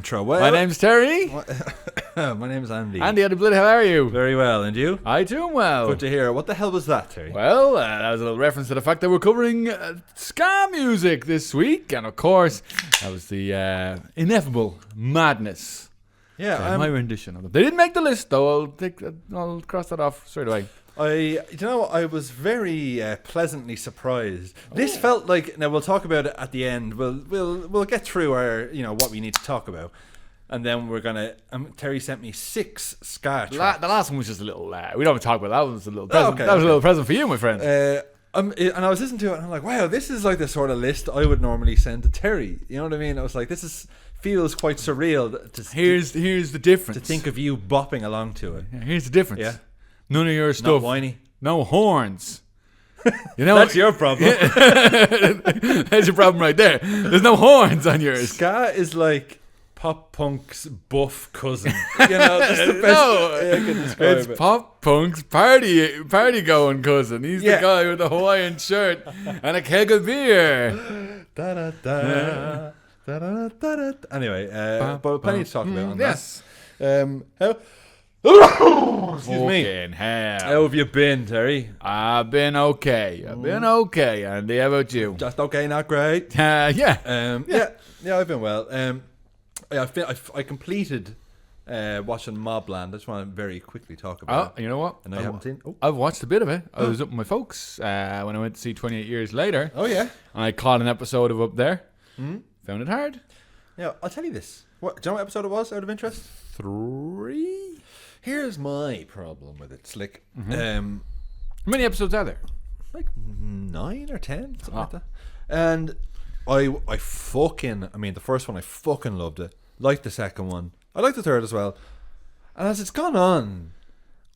intro. Well, my name's Terry. My name's Andy. Andy, how are you? Very well, and you? I too am well. Good to hear. What the hell was that, Terry? Well, that was a little reference to the fact that we're covering ska music this week, and of course, that was the ineffable madness. Yeah, my rendition of it. They didn't make the list, though. I'll cross that off straight away. I was very pleasantly surprised. This felt like, now we'll talk about it at the end. We'll get through our, what we need to talk about, and then we're gonna. Terry sent me 6 ska tracks. The last one was just a little. We don't talk about that. That was a little present. That was a little present for you, my friend. And I was listening to it, and I'm like, wow, this is like the sort of list I would normally send to Terry. You know what I mean? I was like, feels quite surreal. Here's the difference. To think of you bopping along to it. Yeah, here's the difference. Yeah. None of your stuff. Not whiny. No horns. You know That's your problem. That's your problem right there. There's no horns on yours. Ska is like pop punk's buff cousin. That's the best way I can describe it. It's pop punk's party going cousin. He's the guy with the Hawaiian shirt and a keg of beer. Da-da-da, da-da-da-da. Anyway, but plenty to talk about on yes. that. Excuse me. Fucking hell. How have you been, Terry? I've been okay. Andy, how about you? Just okay, not great. Yeah. Yeah, I've been well. I completed watching Mobland. I just want to very quickly talk about it. You know what? And I haven't seen. I've watched a bit of it. I was up with my folks when I went to see 28 Years Later. Oh yeah. And I caught an episode of Up There. Found it hard. Yeah, I'll tell you this. Do you know what episode it was? Out of interest. 3. Here's my problem with it, Slick. How many episodes are there? Like 9 or 10, something like that. And I fucking, the first one I fucking loved it. Liked the second one. I liked the third as well. And as it's gone on,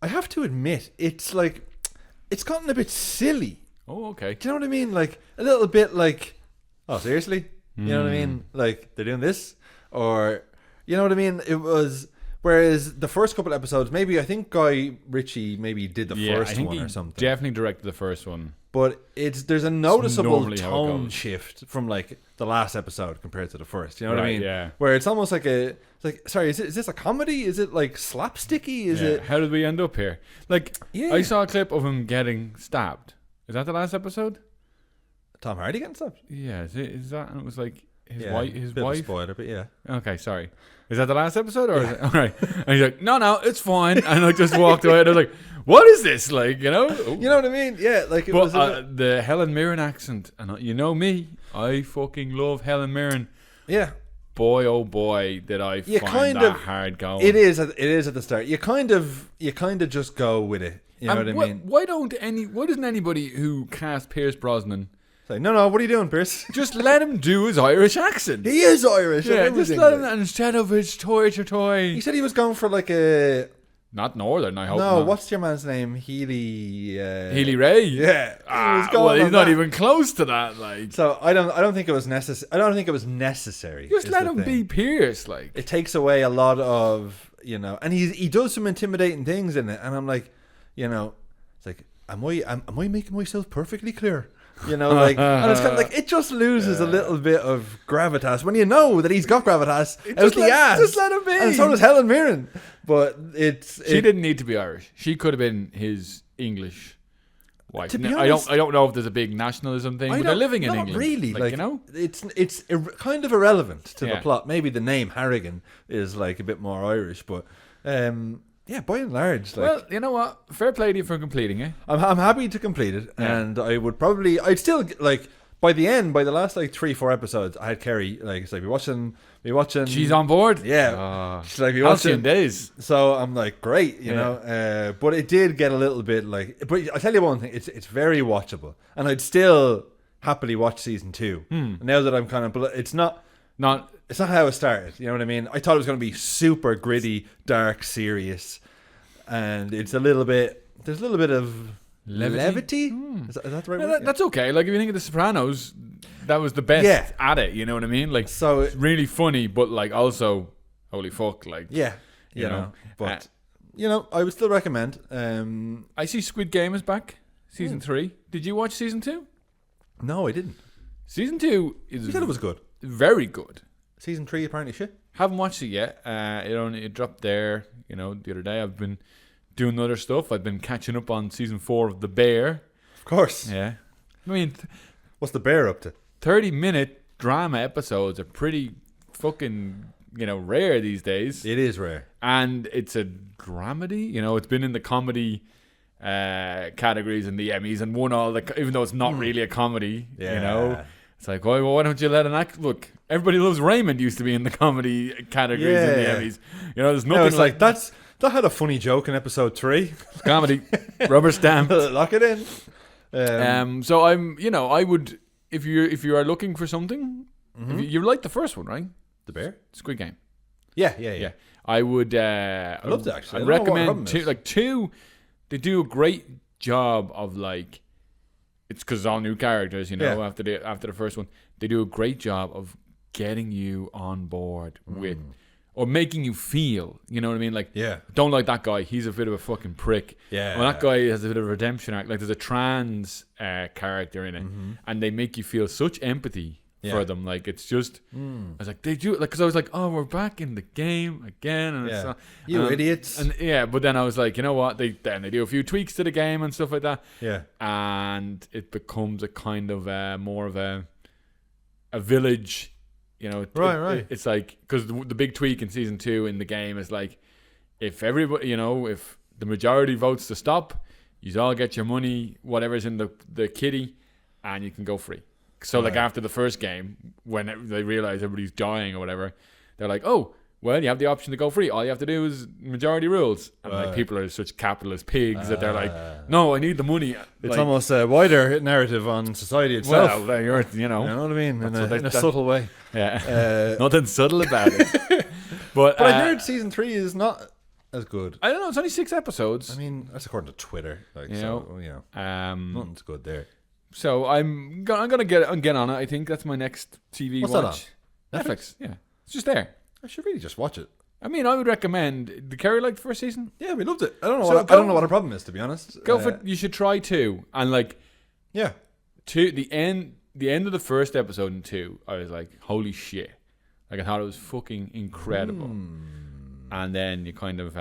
I have to admit, it's gotten a bit silly. Oh, okay. Do you know what I mean? Like a little bit like, oh seriously? You know what I mean? Like they're doing this, or you know what I mean? It was. Whereas the first couple episodes, maybe I think Guy Ritchie maybe did the first one or something. Definitely directed the first one. But there's a noticeable tone shift from like the last episode compared to the first. You know what I mean? Yeah. Where it's almost like sorry, is this a comedy? Is it like slapsticky? Is it? How did we end up here? Like, I saw a clip of him getting stabbed. Is that the last episode? Tom Hardy getting stabbed? Yeah. Is that? And it was like his wife. Bit of a spoiler, but yeah. Okay, sorry. Is that the last episode, or is it? All right? And he's like, no, it's fine, and I just walked away. And I was like, what is this? Like, you know what I mean? Yeah, like it was the Helen Mirren accent, and you know me, I fucking love Helen Mirren. Yeah. Boy, oh boy, did I find that hard going. It is at the start. You kind of just go with it. You know what I mean? Why doesn't anybody who cast Pierce Brosnan say, no, what are you doing, Pierce? Just let him do his Irish accent. He is Irish. Yeah, just let him, instead of his toy. He said he was going for like a... Not Northern, I hope. No, not. What's your man's name? Healy Ray. Yeah, he's not even close to that. Like, so I don't think it was necessary. I don't think it was necessary. Just let him be Pierce. Like, it takes away a lot of and he does some intimidating things in it, and I'm like, it's like, am I making myself perfectly clear? And it's kind of like it just loses a little bit of gravitas when you know that he's got gravitas out the ass. Just let him be. And so does Helen Mirren. But she didn't need to be Irish. She could have been his English wife. To be honest, I don't know if there's a big nationalism thing, but they're living in England. Not really. Like, it's kind of irrelevant to the plot. Maybe the name Harrigan is like a bit more Irish, but yeah, by and large. Like, well, you know what? Fair play to you for completing it. I'm happy to complete it, and I'd still like by the last like 3-4 episodes, I had Kerry like it's like we watching. She's on board. Yeah, she's like we watching days. So I'm like great, you know. But it did get a little bit like. But I tell you one thing, it's very watchable, and I'd still happily watch season 2. Now that I'm kind of, it's not. It's not how it started. You know what I mean? I thought it was going to be super gritty, dark, serious, and it's a little bit. There's a little bit of levity. Is that the right word? That's okay. Like if you think of The Sopranos, that was the best at it. You know what I mean? Like, so it's really funny, but like also, holy fuck, like you know. But I would still recommend. I see Squid Game is back, season 3. Did you watch season 2? No, I didn't. Season 2 is. You said it was good. Very good. Season 3 apparently shit. Haven't watched it yet. It dropped there, the other day. I've been doing other stuff. I've been catching up on season 4 of The Bear. Of course. Yeah. I mean, what's The Bear up to? 30-minute drama episodes are pretty fucking, rare these days. It is rare. And it's a dramedy. It's been in the comedy categories in the Emmys and won all the, even though it's not really a comedy, It's like, well, why don't you let an act? Look, Everybody Loves Raymond used to be in the comedy categories in the Emmys. There's nothing it's like that had a funny joke in episode 3. Comedy. Rubber stamp. Lock it in. So I would, if you are looking for something, if you like the first one, right? The Bear? Squid Game. Yeah. I would. I loved it, actually. I'd recommend two. They do a great job of it's because it's all new characters, after the first one. They do a great job of getting you on board with, or making you feel, you know what I mean? Don't like that guy. He's a bit of a fucking prick. Yeah. Well, that guy has a bit of a redemption arc. There's a trans character in it, and they make you feel such empathy for them. It's just, I was like, they do, because I was like, oh, we're back in the game again. And you idiots. And but then I was like, you know what? They do a few tweaks to the game and stuff like that. Yeah. And it becomes a kind of more of a village, Right. It's like, because the big tweak in season 2 in the game is like, if everybody, if the majority votes to stop, you all get your money, whatever's in the kitty, and you can go free. So after the first game, when they realize everybody's dying or whatever, they're like, oh, well, you have the option to go free. All you have to do is majority rules. And people are such capitalist pigs that they're like, no, I need the money. It's almost a wider narrative on society itself. Well, you know what I mean? In a subtle way. Yeah. Nothing subtle about it. But I heard season 3 is not as good. I don't know. It's only 6 episodes. I mean, that's according to Twitter. Nothing's good there. So I'm gonna get on it. I think that's my next TV What's watch. That on? Netflix. Yeah, it's just there. I should really just watch it. I mean, I would recommend. Did Kerry like the first season? Yeah, we loved it. I don't know what our problem is, to be honest. Go for. You should try 2 and the end of the first episode in 2. I was like, holy shit! I thought it was fucking incredible. And then you kind of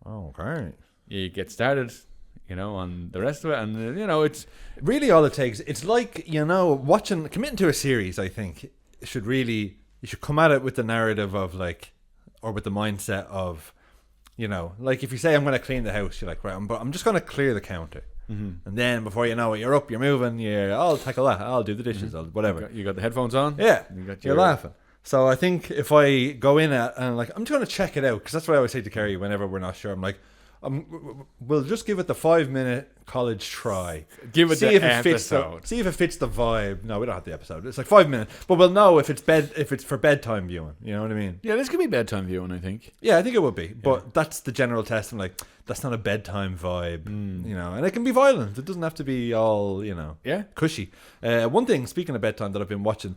okay. You get started. On the rest of it, and it's really all it takes. It's like committing to a series. I think you should come at it with the narrative of or with the mindset of, if you say I'm going to clean the house, you're like, right, but I'm just going to clear the counter, and then before you know it, you're up, you're moving, I'll tackle that, I'll do the dishes, I'll whatever. You got the headphones on, you're laughing. So I think if I go in I'm just going to check it out, because that's what I always say to Kerry whenever we're not sure. I'm like, we'll just give it the 5-minute college try. Give it see the if episode. See if it fits the vibe. No, we don't have the episode. It's like 5 minutes, but we'll know if it's for bedtime viewing. You know what I mean? Yeah, this could be bedtime viewing. I think. Yeah, I think it would be. But that's the general test. I'm like, that's not a bedtime vibe. And it can be violent. It doesn't have to be all cushy. One thing, speaking of bedtime, that I've been watching.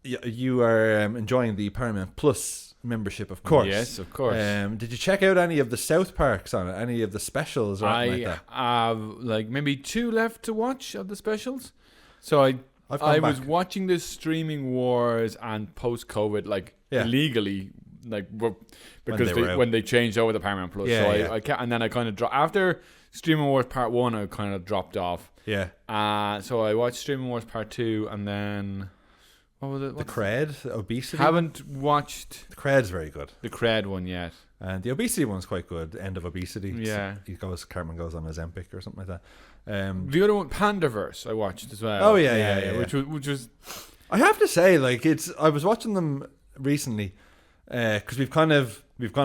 You are enjoying the Paramount Plus membership, of course. Yes, of course. Did you check out any of the South Parks on it? Any of the specials or anything like that? I have maybe 2 left to watch of the specials. So I was watching this Streaming Wars and post-COVID, illegally, because when they changed over the Paramount Plus. And then I kind of dropped after Streaming Wars Part 1. I kind of dropped off. Yeah. So I watched Streaming Wars Part 2, and then. What was it? The Cred, obesity. Haven't watched the Cred's very good. The Cred one yet, and the obesity one's quite good. End of obesity. Yeah, Cartman goes on Ozempic or something like that. The other one, Pandaverse, I watched as well. Oh yeah. Which was. I have to say, I was watching them recently because we've gone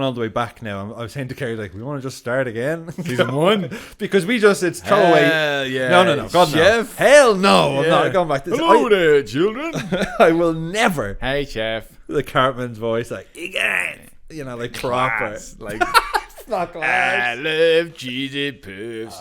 all the way back now. I was saying to Kerry, we want to just start again. Season 1? Because it's throwaway. Yeah. No. God, Chef? No. Hell no. I'm not going back to this. Hello there, children. I will never. Hey, Chef. The Cartman's voice, again. Proper. It's not class. I love cheesy puffs.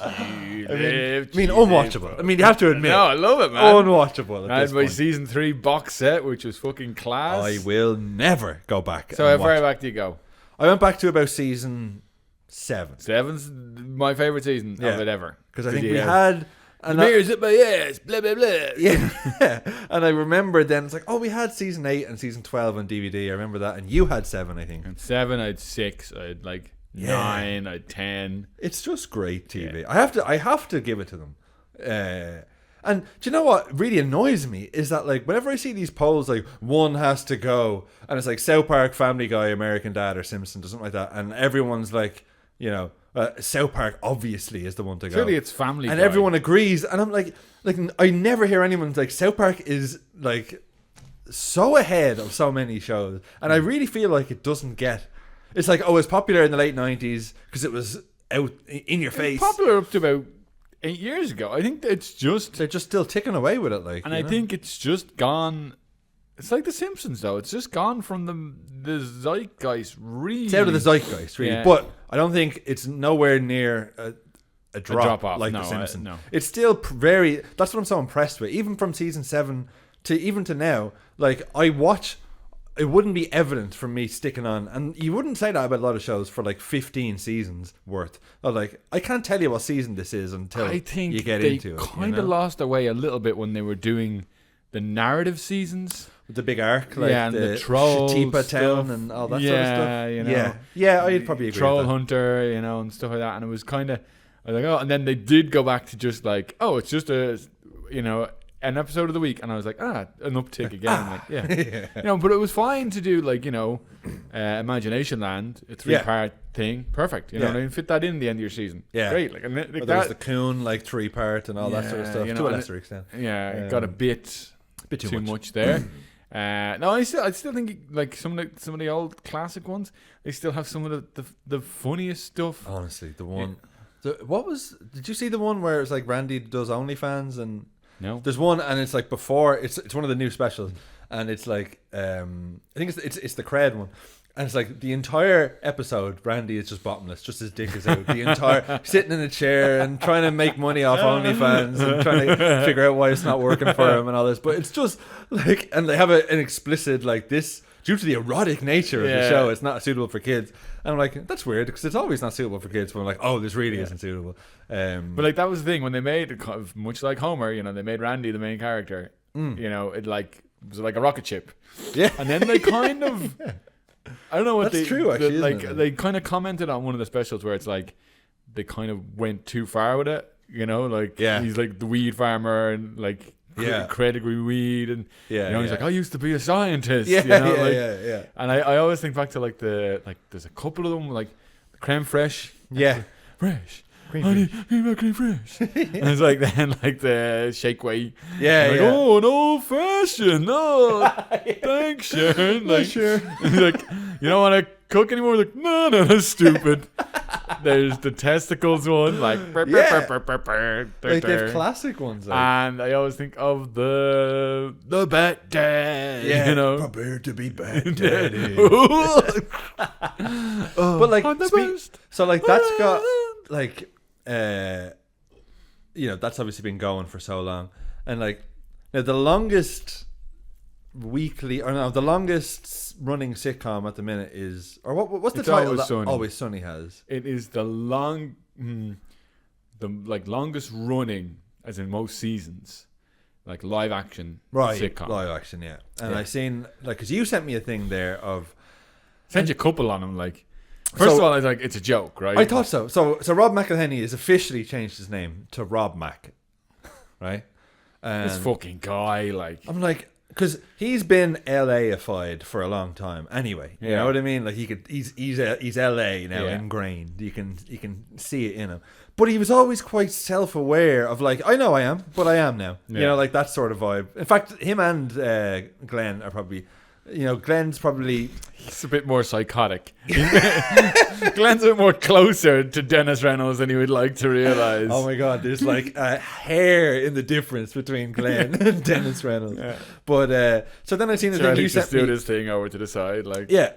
Unwatchable. You have to admit. No, I love it, man. Unwatchable. I had my season 3 box set, which was fucking class. I will never go back. So how far back do you go? I went back to about season 7. 7's my favourite season of it ever. Because I think we had And mirrors at my ears, blah, blah, blah. Yeah. And I remember then, it's like, oh, we had season 8 and season 12 on DVD. I remember that. And you had 7, I think. And 7, I had 6, I had like 9, I had 10. It's just great TV. Yeah. I have to give it to them. And do you know what really annoys me is that, like, whenever I see these polls, like, one has to go, and it's like South Park, Family Guy, American Dad, or Simpsons, or something like that, and everyone's like, you know, South Park obviously is the one to go. Surely it's Family Guy. And everyone agrees, and I'm like, I never hear anyone like, South Park is like so ahead of so many shows, and I really feel like it doesn't get. It's like, oh, it's popular in the late 90s because it was out in your face. Popular up to about 8 years ago. I think they're just still ticking away with it, like. And I think it's just gone. It's like The Simpsons, though. It's just gone from the zeitgeist, really. It's out of the zeitgeist, really. Yeah. But I don't think it's nowhere near a drop off like The Simpsons. No. It's still very. That's what I'm so impressed with. Even from season 7 to now, like, I watch. It wouldn't be evident from me sticking on, and you wouldn't say that about a lot of shows for like 15 seasons worth. Or like, I can't tell you what season this is until you get into it. I think they kind of lost their way a little bit when they were doing the narrative seasons. With the big arc, like and the Troll Shatipa Town and all that sort of stuff. You know, yeah, I'd probably agree. Troll with that. Hunter, you know, and stuff like that. And it was kind of, I was like, oh, and then they did go back to just like, oh, it's just a, you know, an episode of the week, and I was like, an uptick again. Like, yeah. You know, but it was fine to do, like, you know, Imagination Land, a 3-part thing, perfect. You know, and fit that in the end of your season. Yeah, great. Like, and there was the Coon, like 3-part and all that sort of stuff, you know, to a lesser extent. Yeah, it got a bit too much there. No, I still think, like, some of the old classic ones, they still have some of the funniest stuff. Honestly, the one. Did you see the one where it's like Randy does OnlyFans and? No. There's one, and it's like before. It's one of the new specials, and it's like I think it's the Cred one, and it's like the entire episode. Randy is just bottomless, just his dick is out. The entire sitting in a chair and trying to make money off OnlyFans and trying to figure out why it's not working for him and all this. But it's just like, and they have an explicit like this. Due to the erotic nature of the show, it's not suitable for kids. And I'm like, that's weird because it's always not suitable for kids. But I'm like, oh, this really isn't suitable. But like, that was the thing when they made, much like Homer, you know, they made Randy the main character. You know, it was like a rocket ship. Yeah. And then they kind of, I don't know what that's true. Actually, like they kind of commented on one of the specials where it's like they kind of went too far with it. You know, like he's like the weed farmer and like. Incredibly weed, and you know, he's like, I used to be a scientist. You know, And I always think back to like there's a couple of them like the creme fraiche, fresh. Honey, cream fresh. And it's like then like the shake weight. Oh, an old fashioned. Oh, thanks, Sharon. Like, sure. Like, you don't want to cook anymore? Like, no, that's stupid. There's the testicles one, like there's classic ones, like. And I always think of the Bat Dad. Yeah, you know, prepare to be Bat Daddy. But like, so like that's got like, you know, that's obviously been going for so long, and like now the longest running sitcom at the minute is, or what's the title Always that Sunny. Always Sunny has? It is the longest running, as in most seasons, like live action sitcom. Live action, yeah. And I seen, like, because you sent me a thing there of, sent you a couple on them, like. First of all, I was like, it's a joke, right? I thought so. So Rob McElhinney has officially changed his name to Rob Mac, right? This fucking guy, like. I'm like, because he's been LA-ified for a long time. Anyway, you know what I mean? Like he's LA now, ingrained. You can see it in him. But he was always quite self-aware of like, I know I am, but I am now. You know, like that sort of vibe. In fact, him and Glenn are probably. You know, Glenn's probably... He's a bit more psychotic. Glenn's a bit more closer to Dennis Reynolds than he would like to realise. Oh my God, there's like a hair in the difference between Glenn and Dennis Reynolds. Yeah. But, so then I seen the thing you sent me... do this thing over to the side, like... Yeah,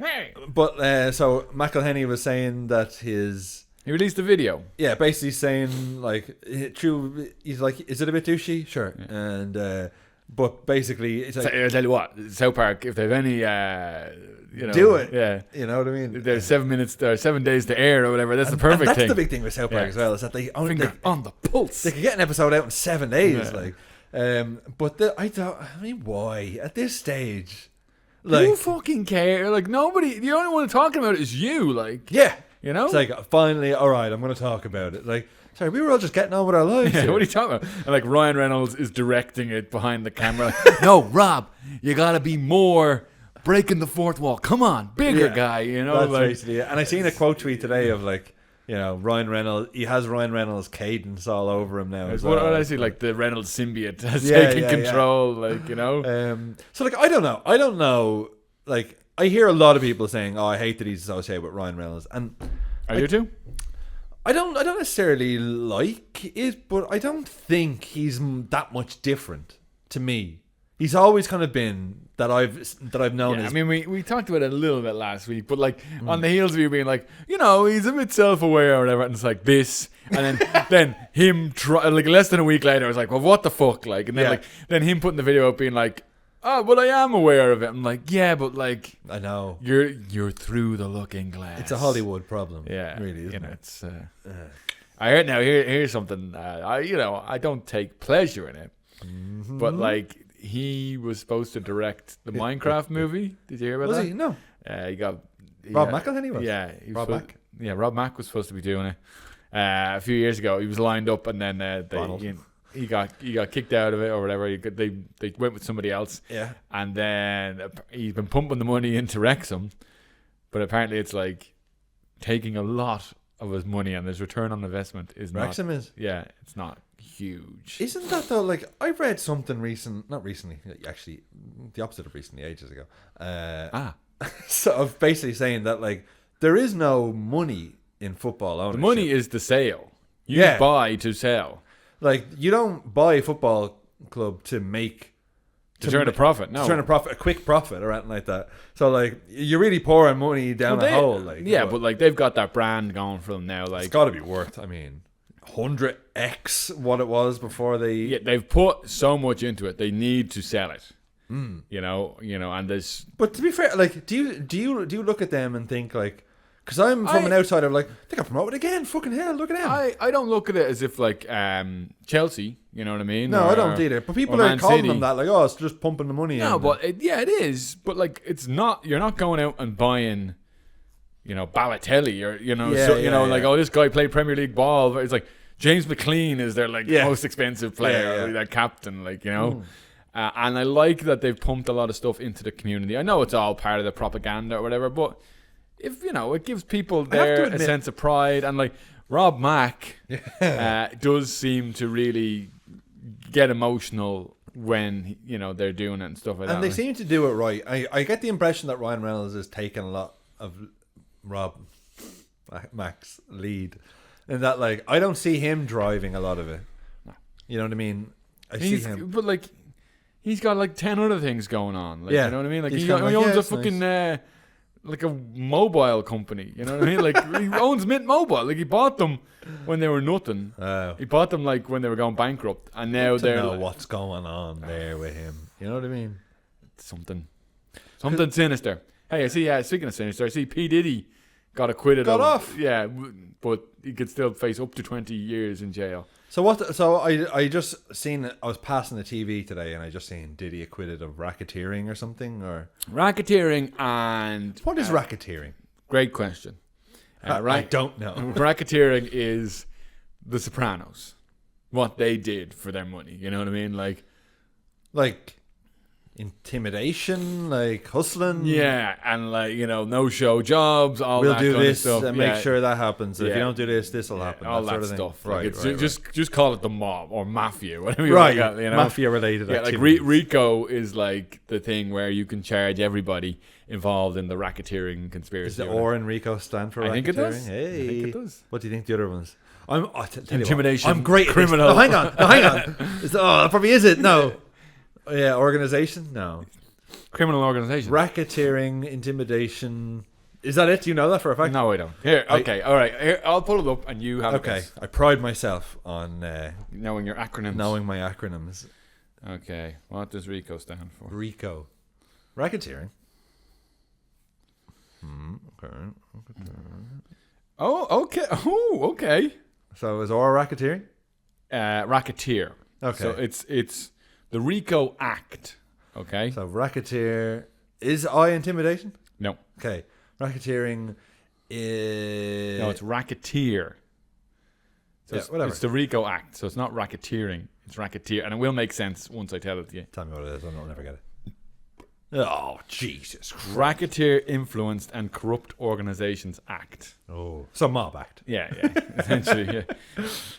but, so McElhinney was saying that his... He released a video. Yeah, basically saying, like, true, he's like, is it a bit douchey? Sure. Yeah. And, But basically, it's like, I'll tell you what, South Park, if they've any, do it. Yeah. You know what I mean? There's 7 minutes, or 7 days to air or whatever. That's the perfect and that's thing. the big thing with South Park as well, is that they only Finger on the pulse. They could get an episode out in 7 days, like. But I mean, why at this stage? Like, who fucking care? Like, nobody. The only one talking about it is you. Like, yeah, you know. It's like, finally, all right, I'm going to talk about it. Like, sorry, we were all just getting on with our lives. Yeah, here. what are you talking about? And like Ryan Reynolds is directing it behind the camera. Like, no, Rob, you gotta be more breaking the fourth wall. Come on, bigger guy. You know, that's like, basically it. And I seen a quote tweet today of like, you know, Ryan Reynolds. He has Ryan Reynolds' cadence all over him now. What did I see? Like the Reynolds symbiote has taken control. Like, you know. So like, I don't know. Like, I hear a lot of people saying, "Oh, I hate that he's associated with Ryan Reynolds," and are you too? I don't necessarily like it, but I don't think he's that much different to me. He's always kind of been that I've known. I mean, we talked about it a little bit last week, but like on the heels of you being like, you know, he's a bit self-aware or whatever, and it's like this, and then him like less than a week later, I was like, well, what the fuck, like, and then then him putting the video up being like, oh, well, I am aware of it. I'm like, yeah, but like, I know you're through the looking glass. It's a Hollywood problem. Yeah, really, isn't it? It's. I heard now. Here's something. I don't take pleasure in it, but like he was supposed to direct the Minecraft movie. Did you hear about that? Was he? No. He got Rob McElhinney was. Yeah, Rob Mac. Yeah, Rob Mac was supposed to be doing it a few years ago. He was lined up, and then he got kicked out of it or whatever. They went with somebody else. Yeah. And then he's been pumping the money into Wrexham, but apparently it's like taking a lot of his money, and his return on investment is Wrexham is. Yeah, it's not huge. Isn't that though? Like, I read something not recently, actually, the opposite of recently, ages ago. So of basically saying that like there is no money in football ownership. The money is the sale. You buy to sell. Like, you don't buy a football club to make to turn a profit. No, to turn a quick profit or anything like that. So like, you're really pouring money down a hole. Like, but like they've got that brand going for them now. Like, it's got to be worth. I mean, 100x what it was before they. Yeah, they've put so much into it. They need to sell it. You know, and there's. But to be fair, like, do you look at them and think like, because I'm from an outsider, like, they got promoted again. Fucking hell, look at them. I don't look at it as if like Chelsea. You know what I mean? No, I don't either. But people are calling them that, like, oh, it's just pumping the money in. No, but it is. But like, it's not. You're not going out and buying, you know, Balotelli or like, oh, this guy played Premier League ball. It's like James McLean is their like most expensive player, or their captain, like, you know. And I like that they've pumped a lot of stuff into the community. I know it's all part of the propaganda or whatever, but if, you know, it gives people there a sense of pride. And like Rob Mac does seem to really get emotional when, you know, they're doing it and stuff like that. And they seem to do it right. I get the impression that Ryan Reynolds is taking a lot of Rob Mac's lead, in that, like, I don't see him driving a lot of it. You know what I mean? I see him, but like, he's got like 10 other things going on. Like, you know what I mean? Like, he like, owns a fucking like a mobile company. You know what I mean? Like, he owns Mint Mobile. Like, he bought them when they were nothing. He bought them like when they were going bankrupt, and now they're know what's going on there with him. You know what I mean? Something sinister. Hey, I see. Speaking of sinister, I see P Diddy got acquitted. Got off. Yeah, but he could still face up to 20 years in jail. So what? So I just seen. I was passing the TV today, and I just seen Diddy acquitted of racketeering or something, or racketeering. And what is racketeering? Great question. I don't know. Racketeering is The Sopranos. What they did for their money. You know what I mean? Like intimidation, like hustling. Yeah, and like, you know, no show jobs, all we'll that do kind this of stuff. and make sure that happens. If you don't do this, this will happen. All that sort of stuff. Thing. Right, right. Just call it the mob or mafia, whatever you right. want. You know? Mafia related. Yeah, activities. like RICO is like the thing where you can charge everybody involved in the racketeering conspiracy. Is the O in RICO stand for racketeering? I think it does. Hey, I think it does. What do you think the other ones? Intimidation. I'm great. Criminal. No, hang on. That probably is it. No. Yeah, organization. No. Criminal organization. Racketeering, intimidation. Is that it? Do you know that for a fact? No, I don't. Here, okay, all right. Here, I'll pull it up and you have Okay, I pride myself on knowing your acronyms. Knowing my acronyms. Okay. What does RICO stand for? RICO. Racketeering. Okay. Oh, okay. Oh, okay. So is R racketeering? Racketeer. Okay. So it's the RICO Act. Okay. So racketeer is I intimidation? No. Okay. Racketeering is... No, it's racketeer. So Yeah, whatever. It's the RICO Act, so it's not racketeering. It's racketeer, and it will make sense once I tell it to you. Tell me what it is. I'll never get it. Oh, Jesus Christ. Racketeer Influenced and Corrupt Organizations Act. Oh. So Mob Act. Yeah, essentially, yeah.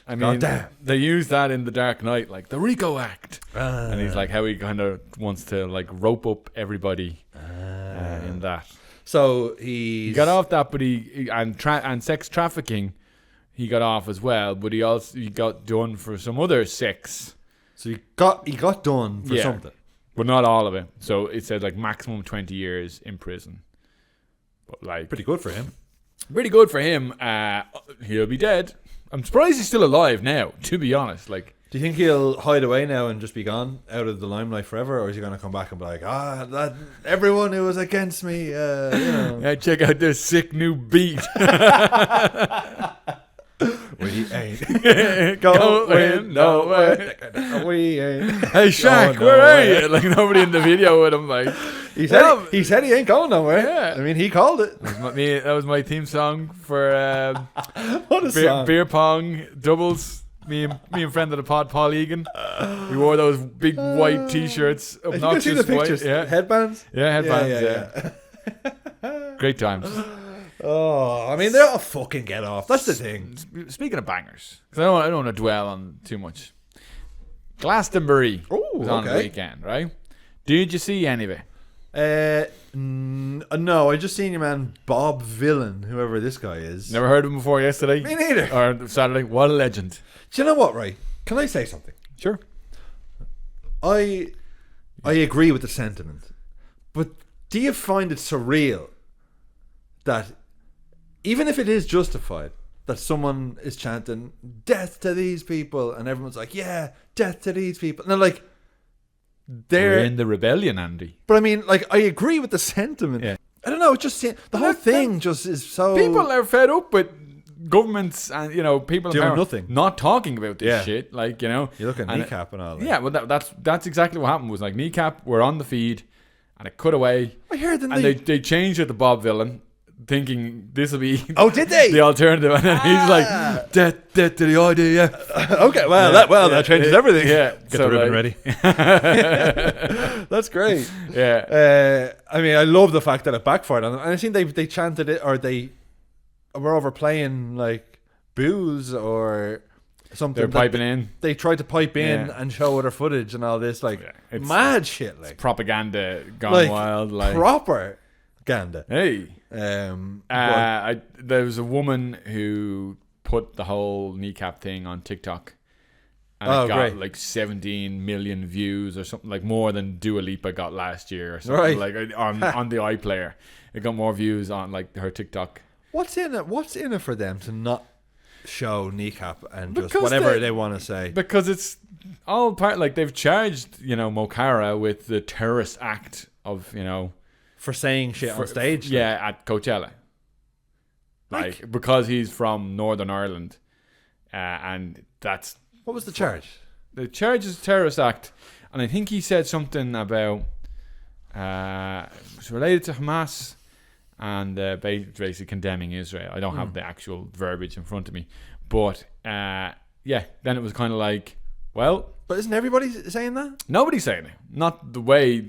I mean, Goddamn. they use that in The Dark Knight, like the RICO Act. And he's like how he kind of wants to like rope up everybody in that. So he got off that, but and sex trafficking, he got off as well. But he got done for some other sex. So he got done for something, but not all of it. So it said like maximum 20 years in prison. But like pretty good for him. Pretty good for him. He'll be dead. I'm surprised he's still alive now. To be honest, like. Do you think he'll hide away now and just be gone out of the limelight forever, or is he going to come back and be like, that everyone who was against me, you know? Yeah, check out this sick new beat. We ain't going nowhere. We ain't. Hey Shaq, where are you? Like nobody in the video with him. Like he said he ain't going nowhere. Yeah. I mean, he called it. That was my theme song for what a song. Beer pong doubles. Me and friend of the pod, Paul Egan. We wore those big white T-shirts, obnoxious you can see the pictures. White, yeah. Headbands. Yeah, headbands. Yeah. Great times. Oh, I mean, they all fucking get off. That's the thing. Speaking of bangers, because I don't want to dwell on too much. Glastonbury was on the weekend, right? Did you see any of it? No, I just seen your man Bob Villain, whoever this guy is. Never heard of him before yesterday? Me neither. Or Saturday. What a legend. Do you know what, right? Can I say something? Sure. I agree with the sentiment, but do you find it surreal that even if it is justified that someone is chanting death to these people and everyone's like, yeah, death to these people, and they're like, we're in the rebellion, Andy. But I mean, like, I agree with the sentiment. Yeah. I don't know, it just the whole thing just is so... People are fed up with governments and, you know, people doing nothing, not talking about this shit. Like, you know, you look at Kneecap and all that. Yeah, well, that's exactly what happened. Was like Kneecap were on the feed and it cut away. I heard that they changed it to Bob Villain, thinking this will be did they? The alternative, and then he's like death to the IDF. Okay, well, that changes everything. Yeah, get the ribbon ready. That's great. Yeah, I mean, I love the fact that it backfired on them, and I think they chanted it, or they were overplaying like booze or something. They're piping in. They tried to pipe in and show other footage and all this, like it's mad shit, like propaganda gone wild, like proper propaganda. Hey. There was a woman who put the whole Kneecap thing on TikTok, and it got like 17 million views or something, like more than Dua Lipa got last year or something, like on the iPlayer. It got more views on like her TikTok. What's in it for them to not show Kneecap and just whatever they want to say? Because it's all part, like they've charged, you know, Mo Farah with the terrorist act of, you know, for saying shit on stage. Yeah, at Coachella. Like, because he's from Northern Ireland. And that's... What was the charge? The charge is a terrorist act. And I think he said something about... it's related to Hamas and basically condemning Israel. I don't have the actual verbiage in front of me. But, then it was kind of like, well... But isn't everybody saying that? Nobody's saying it. Not the way...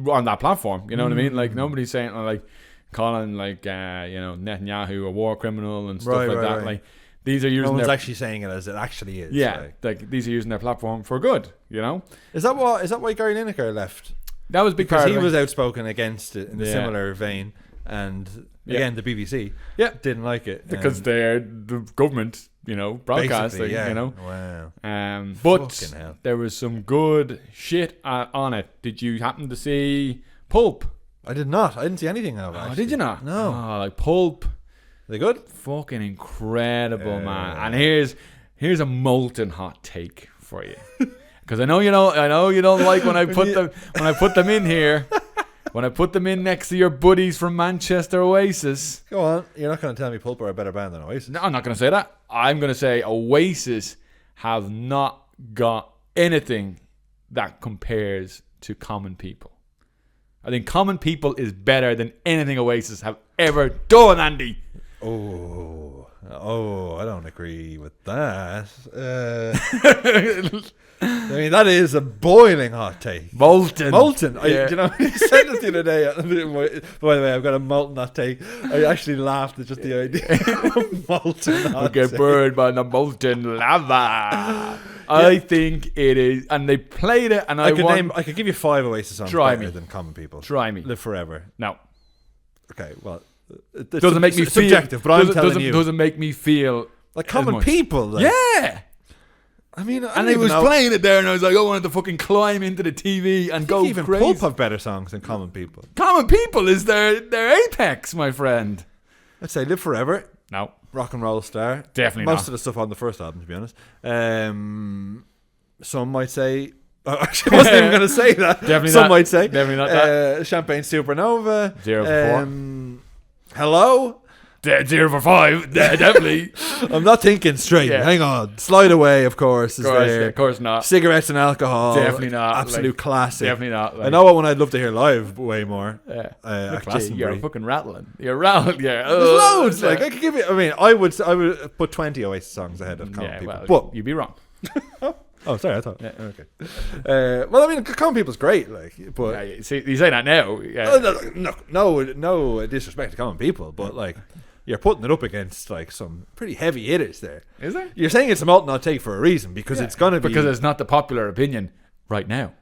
on that platform, you know what I mean? Like nobody's saying, like calling, like you know, Netanyahu a war criminal and stuff like that. Right. Like these are using. No one's actually saying it as it actually is. Yeah, like these are using their platform for good. You know, is that why Gary Lineker left? That was big because he was outspoken against it in a similar vein, and again the BBC didn't like it because they're the government. You know, broadcasting, you know. Wow. But there was some good shit on it. Did you happen to see Pulp? I did not. I didn't see anything of it. Oh, did you not? No. Oh, like Pulp. Are they good? Fucking incredible, man. And here's a molten hot take for you. Because I know you don't like when I put them in here. When I put them in next to your buddies from Manchester Oasis. Go on. You're not going to tell me Pulp are a better band than Oasis. No, I'm not going to say that. I'm going to say Oasis have not got anything that compares to Common People. I think Common People is better than anything Oasis have ever done, Andy. Oh, I don't agree with that. I mean, that is a boiling hot take. Molten. Yeah. You know, you said it the other day. By the way, I've got a molten hot take. I actually laughed at just the idea of molten hot take. Get burned by the molten lava. I think it is, and they played it. And I could give you 5 Oasis songs better than Common People. Try me. Live Forever. No. Okay. Well, it doesn't make me feel subjective, but I'm telling you, doesn't make me feel like Common People. Like, yeah. I mean, and he was playing it there, and I was like, I wanted to fucking climb into the TV and go even crazy. Pulp have better songs than Common People. Common People is their apex, my friend. I'd say Live Forever. No. Rock and Roll Star. Definitely Most of the stuff on the first album, to be honest. Some might say... Actually, I wasn't even going to say that. Definitely Some might say. Definitely not that. Champagne Supernova. 0 for 4. Hello? 0 for 5. Definitely. I'm not thinking straight. Yeah. Hang on. Slide Away, of course, is there. Yeah, of course not. Cigarettes and Alcohol. Definitely not. Absolute classic. Definitely not. I know what one I'd love to hear live way more. Yeah. At Glastonbury. You're fucking rattling. You're rattling. Yeah. There's loads. Like, I could give you... I mean, I would put 20 Oasis songs ahead of Common People. Well, but you'd be wrong. Oh, sorry, I thought. Yeah, okay. Well, I mean, Common People's great, like, but you say that now. Yeah. No disrespect to Common People, but like, you're putting it up against like some pretty heavy hitters there. Is there? You're saying it's a molten hot take for a reason because it's gonna be because it's not the popular opinion right now.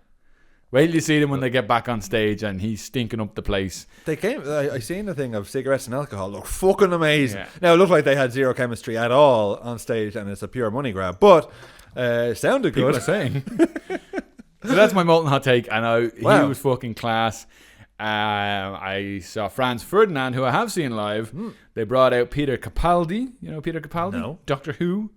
Wait till you see them when they get back on stage and he's stinking up the place. They came. I seen the thing of Cigarettes and Alcohol look fucking amazing. Yeah. Now it looked like they had zero chemistry at all on stage, and it's a pure money grab, but. Sounded People good. are saying. So that's my molten hot take, and he was fucking class. I saw Franz Ferdinand, who I have seen live. They brought out Peter Capaldi. You know Peter Capaldi? No. Doctor Who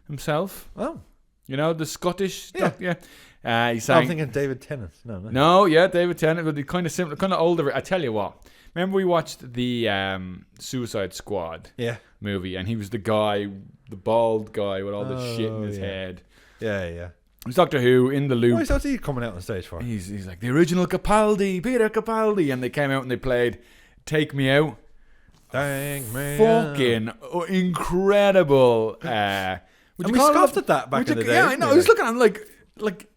himself. Oh. You know, the Scottish. Yeah. He sang. I'm thinking David Tennant. No, yeah, David Tennant, but kind of similar, kind of older. I tell you what. Remember we watched the Suicide Squad movie, and he was the guy, the bald guy with all the shit in his head. Yeah. It was Doctor Who in the loop. What's he coming out on stage for? He's like, the original Capaldi, Peter Capaldi. And they came out and they played Take Me Out. Dang, man. Fucking incredible. And we scoffed at that back in the day. Yeah, I know. I was looking at him like,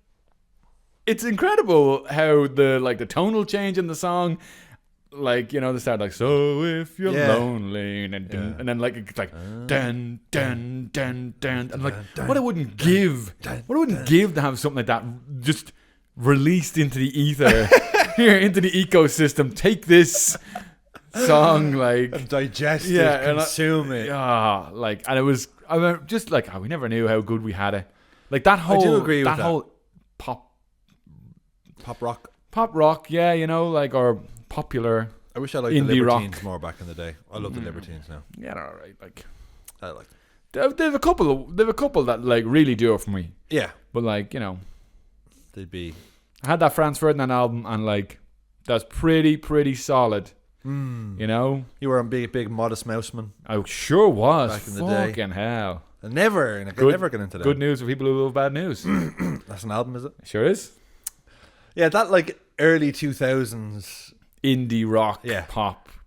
it's incredible how the tonal change in the song. Like, you know, they start like, so if you're lonely, and then like it's like dun dun dun dun, and like what I wouldn't give to have something like that just released into the ether, here into the ecosystem. Take this song, like, and digest it, consume it. Yeah, like, and it was, I mean, just like, we never knew how good we had it. Like that whole, I do agree with that whole pop rock, yeah, you know, like, or popular. I wish I liked the Libertines more back in the day. I love the Libertines now. Yeah, they're all right. Like, I like them. They've a couple that like really do it for me. Yeah, but like, you know, they'd be. I had that Franz Ferdinand album, and like, that's pretty solid. You know, you were a big Modest Mouseman. I sure was back in the day. Fucking hell. I never get into that. Good news for people who love bad news. That's an album, is it? Sure is. Yeah, that like early 2000s indie rock,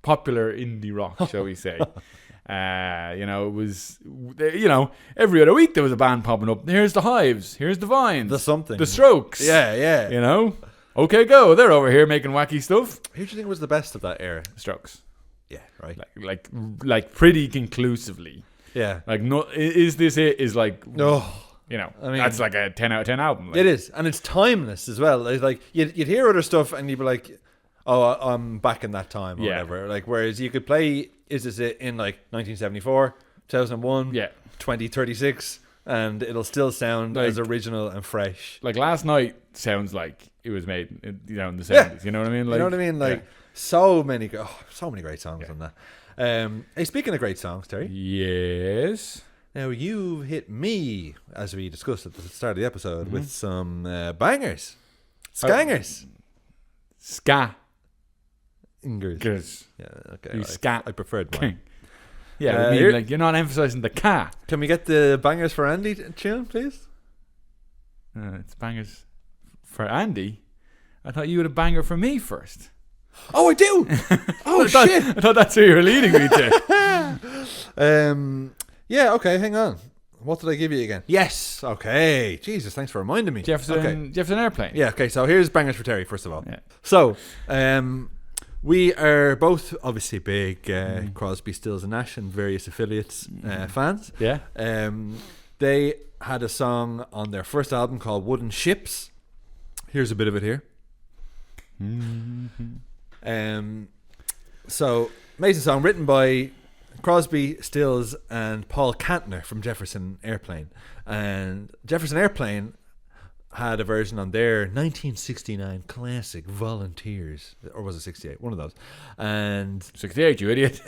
popular indie rock, shall we say. You know, it was, you know, every other week there was a band popping up. Here's the Hives, here's the Vines, the something, the Strokes. Yeah. You know, OK Go, they're over here making wacky stuff. Who do you think was the best of that era? Strokes. Yeah, right. Like pretty conclusively. Yeah. Like, no, is this it? Is like, no. You know, I mean, that's like a 10 out of 10 album. Like. It is, and it's timeless as well. It's like you'd hear other stuff and you'd be like, "Oh, I'm back in that time," or whatever. Like, whereas you could play "Is This It" in like 1974, 2001, 2036, and it'll still sound like, as original and fresh. Like Last Night sounds like it was made, you know, in the 70s. You know what I mean? Like, you know what I mean? Like so many great songs on that. Hey, speaking of great songs, Terry. Yes. Now you've hit me, as we discussed at the start of the episode, with some bangers, skangers, ska. Ingers. Yeah, okay. Ska. I preferred mine. Yeah, I mean, like you're not emphasizing the ka. Can we get the bangers for Andy tune, please? It's bangers for Andy. I thought you had a banger for me first. Oh, I do. Oh shit! I thought that's who you were leading me to. Yeah. Okay. Hang on. What did I give you again? Yes. Okay. Jesus, thanks for reminding me. Jefferson Airplane. Yeah. Okay. So here's bangers for Terry. First of all. Yeah. So, we are both obviously big Crosby, Stills and Nash and various affiliates fans. Yeah. They had a song on their first album called Wooden Ships. Here's a bit of it here. So amazing song written by Crosby, Stills and Paul Kantner from Jefferson Airplane. And Jefferson Airplane had a version on their 1969 classic Volunteers, or was it 68? One of those. And 68, you idiot.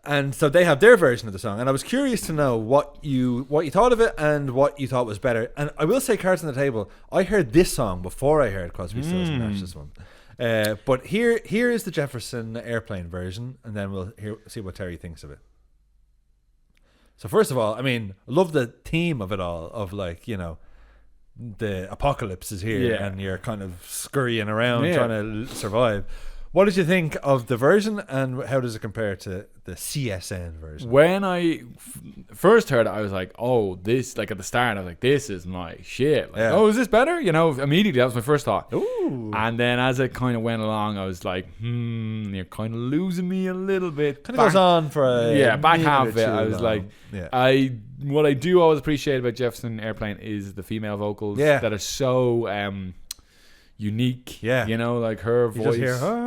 and so they have their version of the song, and I was curious to know what you thought of it and what you thought was better. And I will say, cards on the table, I heard this song before I heard Crosby, Stills and Nash, this one. But here is the Jefferson Airplane version, and then we'll see what Terry thinks of it. So first of all, I mean, I love the theme of it all, of like, you know, the apocalypse is here and you're kind of scurrying around trying to survive. What did you think of the version, and how does it compare to the CSN version? When I first heard it, I was like, oh, this, like at the start, I was like, this is my shit. Like, oh, is this better? You know, immediately, that was my first thought. Ooh. And then as it kind of went along, I was like, you're kind of losing me a little bit. Kind of goes on for a back half of it. I was long. like, what I do always appreciate about Jefferson Airplane is the female vocals that are so unique. Yeah, you know, like her voice. You just hear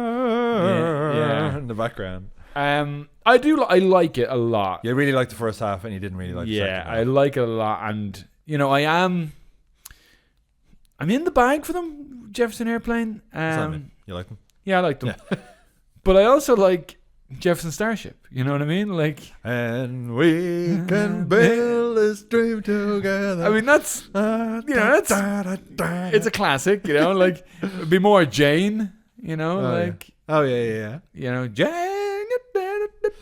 in the background. I like it a lot. You really liked the first half, and you didn't really like the second half. I like it a lot, and you know, I'm in the bag for them. Jefferson Airplane. You like them? Yeah, I like them. Yeah. But I also like Jefferson Starship. You know what I mean? Like, and we can build this dream together. I mean, that's it's a classic. You know, like it'd be more Jane. You know, yeah. You know, Jane.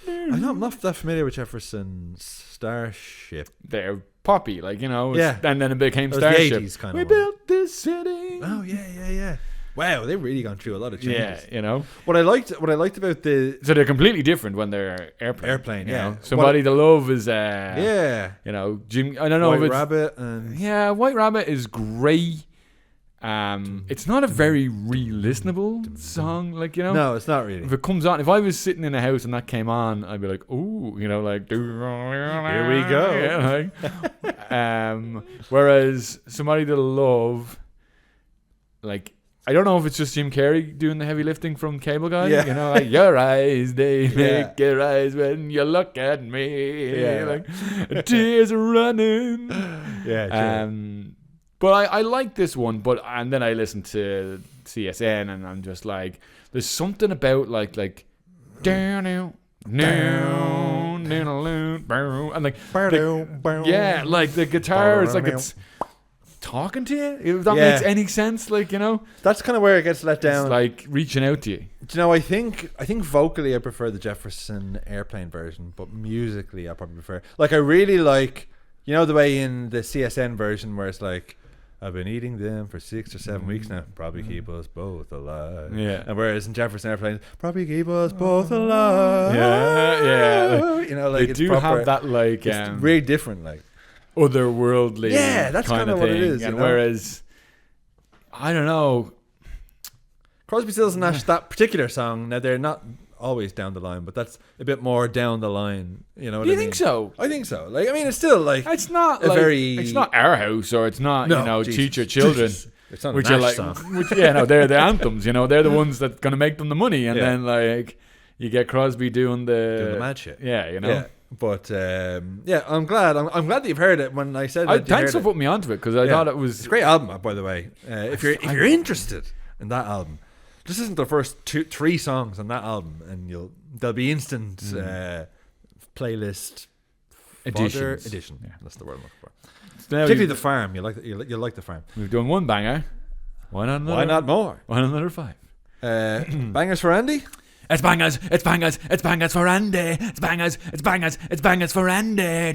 I'm not that familiar with Jefferson Starship. They're poppy, like, you know. Yeah. And then it became Starship. The 80s kind we of built this city. Oh yeah. Wow, they've really gone through a lot of changes. Yeah, you know. What I liked about the so they're completely different when they're airplane. Yeah. Know? Somebody to Love is you know, Jim. I don't know White if it's Rabbit and White Rabbit is great. It's not a very re-listenable song, like, you know. No, it's not really. If it comes on, if I was sitting in a house and that came on, I'd be like, ooh, you know, like, here we go. Yeah, like, whereas Somebody to Love, like, I don't know if it's just Jim Carrey doing the heavy lifting from Cable Guy. Yeah. You know, like, your eyes, they make your eyes when you look at me. Yeah. Like, tears are running. Yeah, but I like this one, and then I listen to CSN, and I'm just like, there's something about like down, and like like the guitar is like it's talking to you. If that makes any sense, like, you know, that's kind of where it gets let down. It's like reaching out to you. Do you know? I think vocally I prefer the Jefferson Airplane version, but musically I probably prefer. Like, I really like, you know, the way in the CSN version where it's like, I've been eating them for 6 or 7 weeks now. Probably keep us both alive. Yeah. And whereas in Jefferson Airplane, probably keep us both alive. Yeah. You know, like, they it's do proper, have that, like, it's really different, like otherworldly. Yeah, that's kind of what it is. And whereas, I don't know, Crosby, Stills and Nash, that particular song. Now they're not always down the line, but that's a bit more down the line. You know what I mean? You think so? I think so. Like, I mean, it's still like, it's not like, it's not Our House, or it's not, you know, Jesus. Teach Your Children. It's not which a are Nash like, song. They're the anthems. You know, they're the ones that's gonna make them the money, and Yeah. then like you get Crosby doing the mad shit. Yeah, you know. Yeah. But I'm glad. I'm glad that you've heard it. When I said that, thanks for putting me onto it, because I thought it was it's a great album, by the way. If you're interested in that album, this isn't the first 3 songs on that album, and there'll be instant playlist edition. Yeah, that's the word I'm looking for. So Particularly the farm. You like the farm. We've done one banger. Why not another? Why not more? Why not another 5? Bangers for Andy. It's bangers for Andy. It's bangers for Andy.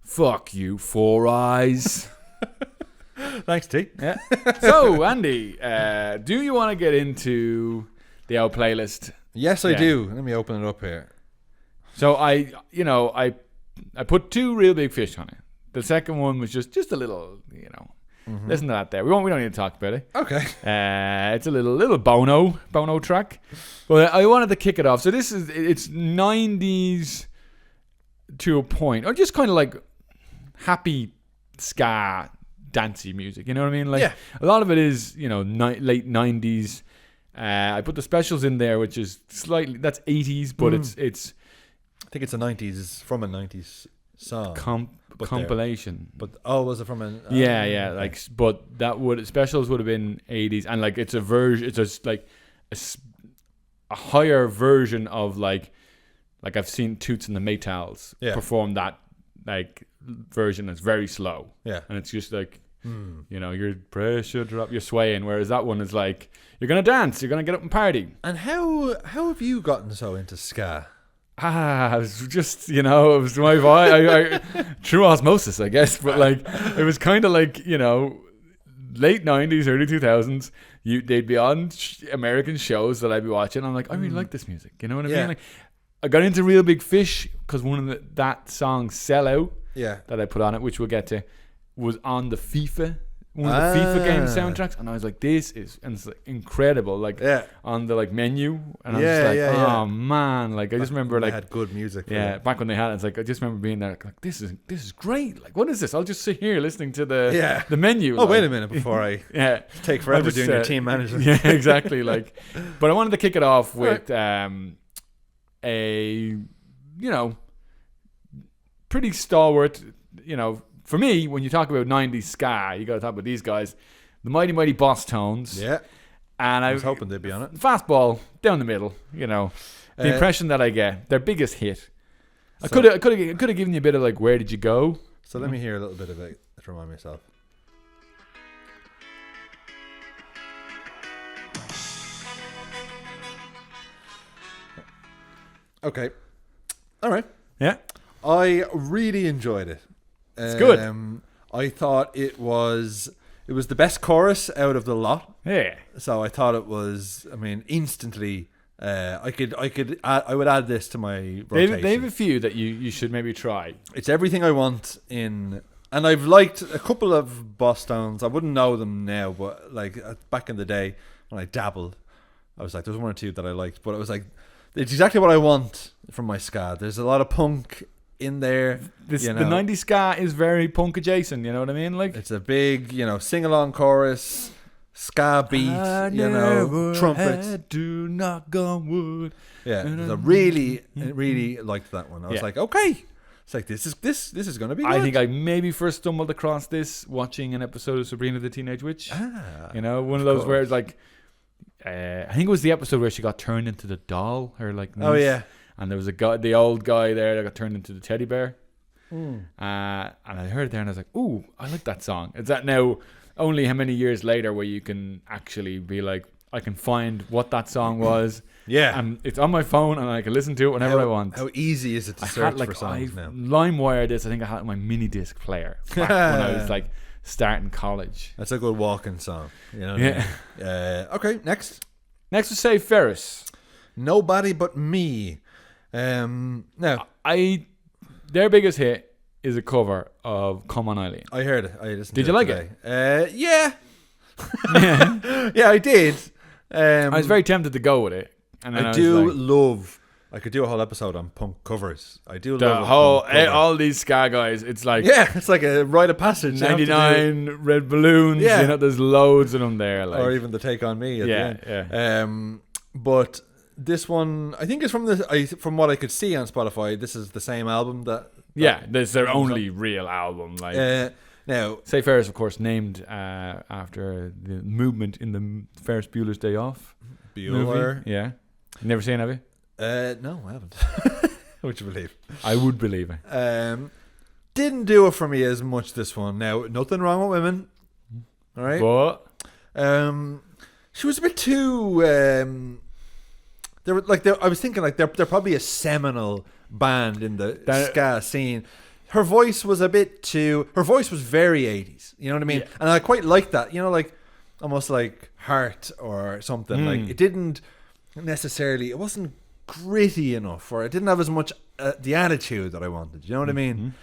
Fuck you, 4 Eyes. Thanks, T. Yeah. So, Andy, do you want to get into the old playlist? Yes, I do. Let me open it up here. So I put 2 real big fish on it. The second one was just a little, listen to that there. We don't need to talk about it. Okay. It's a little Bono track. But I wanted to kick it off. So it's 90s to a point, or just kind of like happy ska dancey music. You know what I mean? Like a lot of it is, late 90s. I put the specials in there, which is slightly, that's 80s, but it's I think it's a 90s, from a 90s song. Compilation. But was it from a yeah, okay. like, but specials would have been 80s, and like it's a version, it's just like a higher version of like I've seen Toots and the Maytals perform that like version that's very slow. Yeah. And it's just like your pressure drop, you're swaying, whereas that one is like you're gonna dance, you're gonna get up and party. And how have you gotten so into ska? It was just, it was my vibe. I through osmosis, I guess. But like, it was kind of like, late 90s, early 2000s. They'd be on American shows that I'd be watching. I'm like, I really like this music. You know what I mean? Like, I got into Real Big Fish because one of that song, Sell Out, that I put on it, which we'll get to, was on the one of the FIFA game soundtracks, and I was like, this is, and it's like incredible, like on the like menu, and I was just like, oh man, like I just remember like they had good music. Back when they had it, it's like I just remember being there like this is great. Like, what is this? I'll just sit here listening to the menu. Oh, wait a minute before I take forever doing your team manager. Yeah, exactly. Like, but I wanted to kick it off with a pretty stalwart, for me, when you talk about 90s ska, you got to talk about these guys, the mighty Bosstones. Yeah. And I was hoping they'd be on it. Fastball down the middle, the impression that I get, their biggest hit. I could have given you a bit of like, where did you go? So let me hear a little bit of it to remind myself. Okay. All right. Yeah. I really enjoyed it. It's good. I thought it was the best chorus out of the lot. Yeah. So I thought it was. I mean, instantly, I would add this to my rotation. They have a few that you should maybe try. It's everything I want in, and I've liked a couple of Bosstones. I wouldn't know them now, but like back in the day when I dabbled, I was like, there's one or two that I liked, but it was like, it's exactly what I want from my ska. There's a lot of punk in there. The 90s ska is very punk adjacent, you know what I mean? Like, it's a big, sing along chorus, ska beat, trumpets. Do knock on wood. Yeah, I really liked that one. I was like, okay, it's like this is going to be good. I think I maybe first stumbled across this watching an episode of Sabrina the Teenage Witch. One of those where it's like, I think it was the episode where she got turned into the doll, her like niece. Oh yeah. And there was the old guy there that got turned into the teddy bear. And I heard it there and I was like, ooh, I like that song. Is that now only how many years later where you can actually be like, I can find what that song was. Yeah. And it's on my phone and I can listen to it whenever I want. How easy is it to search for songs now? LimeWire this, I think I had it on my mini disc player back when I was like starting college. That's a good walking song. Okay, next. Next was Say Ferris. Nobody But Me. Now, their biggest hit is a cover of Come On Eileen. I heard it. I listened. Did you like it? Yeah. Yeah, I did. I was very tempted to go with it, and then I could do a whole episode on punk covers. I do love all these ska guys. It's like it's like a rite of passage. 99 Red Balloons. Yeah, there's loads of them there. Like. Or even the Take On Me. At the end. But this one, I think, is from what I could see on Spotify. This is the same album that. This is their only real album. Like now, Say Ferris, of course, named after the movement in the Ferris Bueller's Day Off. Bueller. Movie. Yeah, you never seen it, have you? No, I haven't. Would you believe? I would believe it. Didn't do it for me as much, this one. Now, nothing wrong with women. All right? But she was a bit too... I was thinking like they're probably a seminal band in the ska scene. Her voice was a bit too... Her voice was very 80s. You know what I mean? Yeah. And I quite liked that. You know, like almost like Heart or something. Like it didn't necessarily... It wasn't gritty enough, or it didn't have as much the attitude that I wanted. You know what I mean?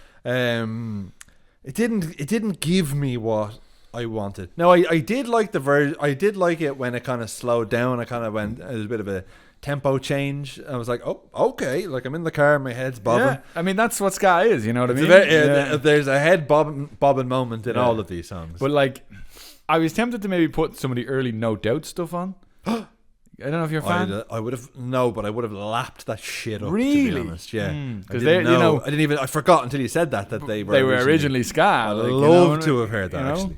It didn't give me what I wanted. Now I did like the version. I did like it when it kind of slowed down. I kind of went. It was a bit of a tempo change. I was like, oh, okay. Like I'm in the car, my head's bobbing. yeah, I mean that's what ska is. You know what I mean? There's a head bobbing moment in all of these songs. But like, I was tempted to maybe put some of the early No Doubt stuff on. I don't know if you're a fan. I would have but I would have lapped that shit up. Really? To be honest, yeah. Because they, you know, I didn't even. I forgot until you said that they were originally ska. I'd love to have heard that actually.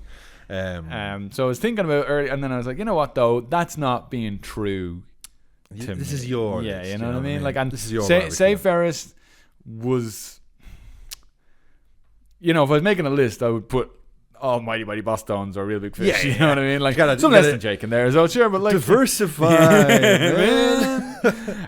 So I was thinking about early, and then I was like, you know what though, that's not being true. This is yours. Yeah, you know what I mean. Like, and this is your. Say Ferris was. You know, if I was making a list, I would put. Oh, Mighty Bosstones or Real Big Fish. Yeah, you know what I mean? Like, some less than Jake in there as well, sure, but like. Diversify, man.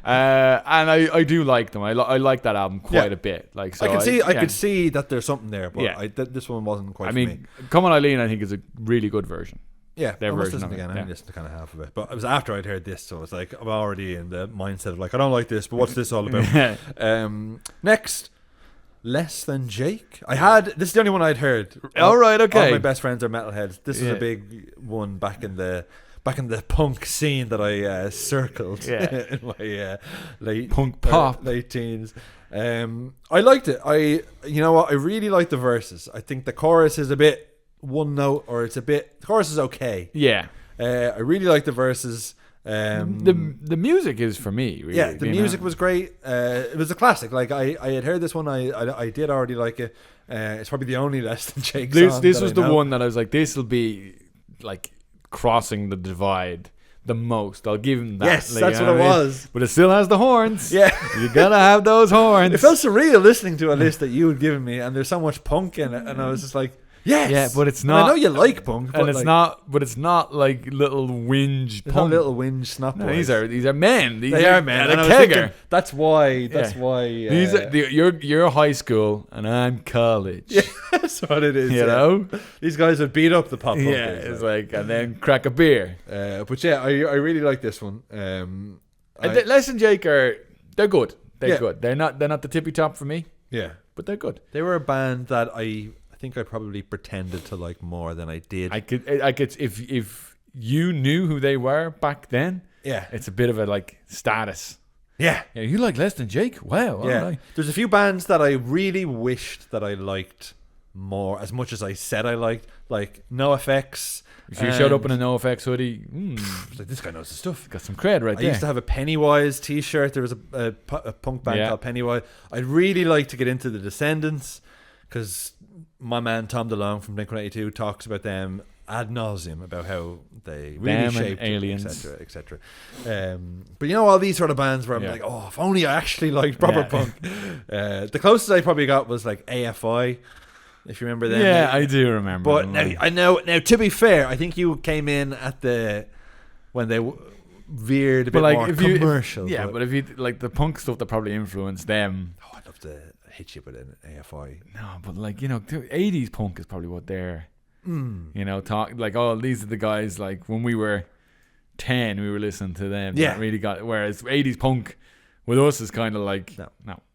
And I do like them. I like that album quite a bit. Like, so I could see that there's something there, but this one wasn't quite for me. Come On Eileen, I think, is a really good version. Yeah, their version of it. I listened to kind of half of it, but it was after I'd heard this, so it's like I'm already in the mindset of like I don't like this, but what's this all about? Next. Less Than Jake. This is the only one I'd heard. All right, okay. All my best friends are metalheads. This is a big one back in the punk scene that I circled in my late punk pop late teens. I liked it. You know what? I really like the verses. I think the chorus is a bit one note, or the chorus is okay. Yeah. I really like the verses. The music is for me, really. Yeah, the music was great. It was a classic. Like I had heard this one. I did already like it. It's probably the only Less Than Jake song. This was the one that I was like, this will be like crossing the divide the most. I'll give him that. Yes, that's what it was. But it still has the horns. Yeah, you gotta have those horns. It felt surreal listening to a list that you had given me, and there's so much punk in it, and I was just like. Yes. Yeah, but it's not. And I know you like punk, and it's not. But it's not like little whinge punk. Not little whinge snot boys. These are men. They are men. And a kegger. That's why. These are you're high school and I'm college. Yeah, that's what it is. You know, these guys would beat up the pop. Yeah, it's like and then crack a beer. But yeah, I really like this one. Les and Jake they're good. They're good. They're not the tippy top for me. Yeah, but they're good. They were a band that I think I probably pretended to like more than I did. I could if you knew who they were back then. Yeah, it's a bit of a like status. Yeah, you like Less Than Jake? Wow. Yeah, right. There's a few bands that I really wished that I liked more, as much as I said I liked, like NoFX. If you showed up in a NoFX hoodie, like this guy knows the stuff. Got some cred right there. I used to have a Pennywise t-shirt. There was a punk band called Pennywise. I'd really like to get into the Descendants, because my man Tom DeLonge from Blink-182 talks about them ad nauseum, about how they really shaped aliens, etc. But you know, all these sort of bands where I'm like, oh, if only I actually liked proper punk. The closest I probably got was like AFI, if you remember them. Yeah, I do remember. But now, to be fair, I think you came in at when they veered a bit more commercial. But if you like the punk stuff that probably influenced them. Oh, I'd love to hit you with an AFI. No, but like, you know, 80s punk is probably what they're, you know, these are the guys, like when we were 10, we were listening to them. Yeah. That really whereas 80s punk with us is kind of like, no.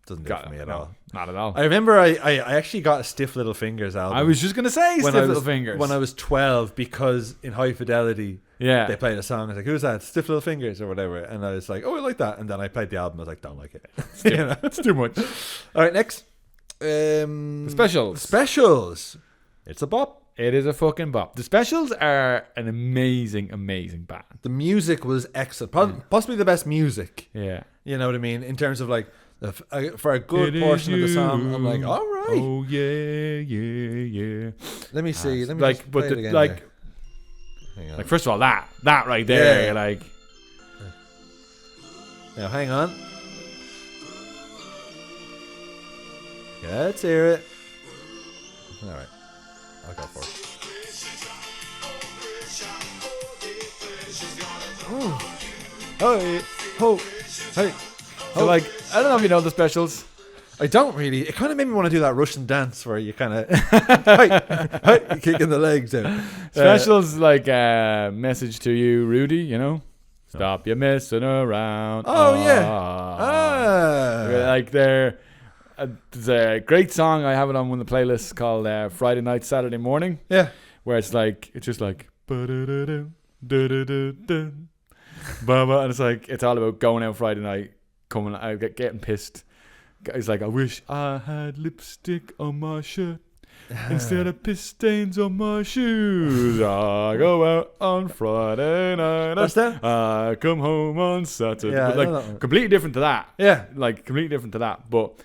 Doesn't do it for me at all. Not at all. I remember I actually got a Stiff Little Fingers album. I was just going to say Stiff Little Fingers. When I was 12, because in High Fidelity, they played a song. I was like, who's that? Stiff Little Fingers or whatever. And I was like, oh, I like that. And then I played the album. I was like, don't like it. It's too much. All right, next. Specials. It's a bop. It is a fucking bop. The Specials are an amazing, amazing band. The music was excellent. Possibly the best music. Yeah. You know what I mean? In terms of like, for a good portion of the song, I'm like, all right. Oh yeah. Let me see. Let me like, but again like, hang on. like first of all, that right there, like. Now hang on. Yeah, let's hear it. All right, I'll go for it. Hey, ho, hey. So like, I don't know if you know the specials. I don't really. It kind of made me want to do that Russian dance where you kind of hey, kicking the legs out. Specials like message to you, Rudy. You know, stop you messing around. Oh yeah. Like there's a great song. I have it on one of the playlists called Friday Night, Saturday Morning. Yeah. Where it's just like and it's like it's all about going out Friday night, coming out, getting pissed. It's like, I wish I had lipstick on my shirt instead of piss stains on my shoes. I go out on Friday night. What's that? I come home on Saturday. Yeah, But like completely different to that. Yeah. Like completely different to that. But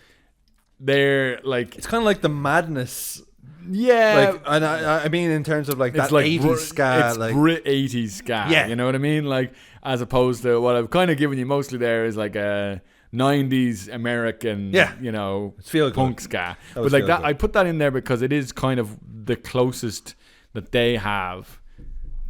they're like, It's kind of like the madness. yeah. Like, and I mean, in terms of like that It's like 80s ska. It's Like, Brit 80s ska. Yeah. You know what I mean? Like, as opposed to what I've kind of given you mostly there is like a 90s American, you know, it's feel good. punk ska. That But was like feel that, good. I put that in there because it is kind of the closest that they have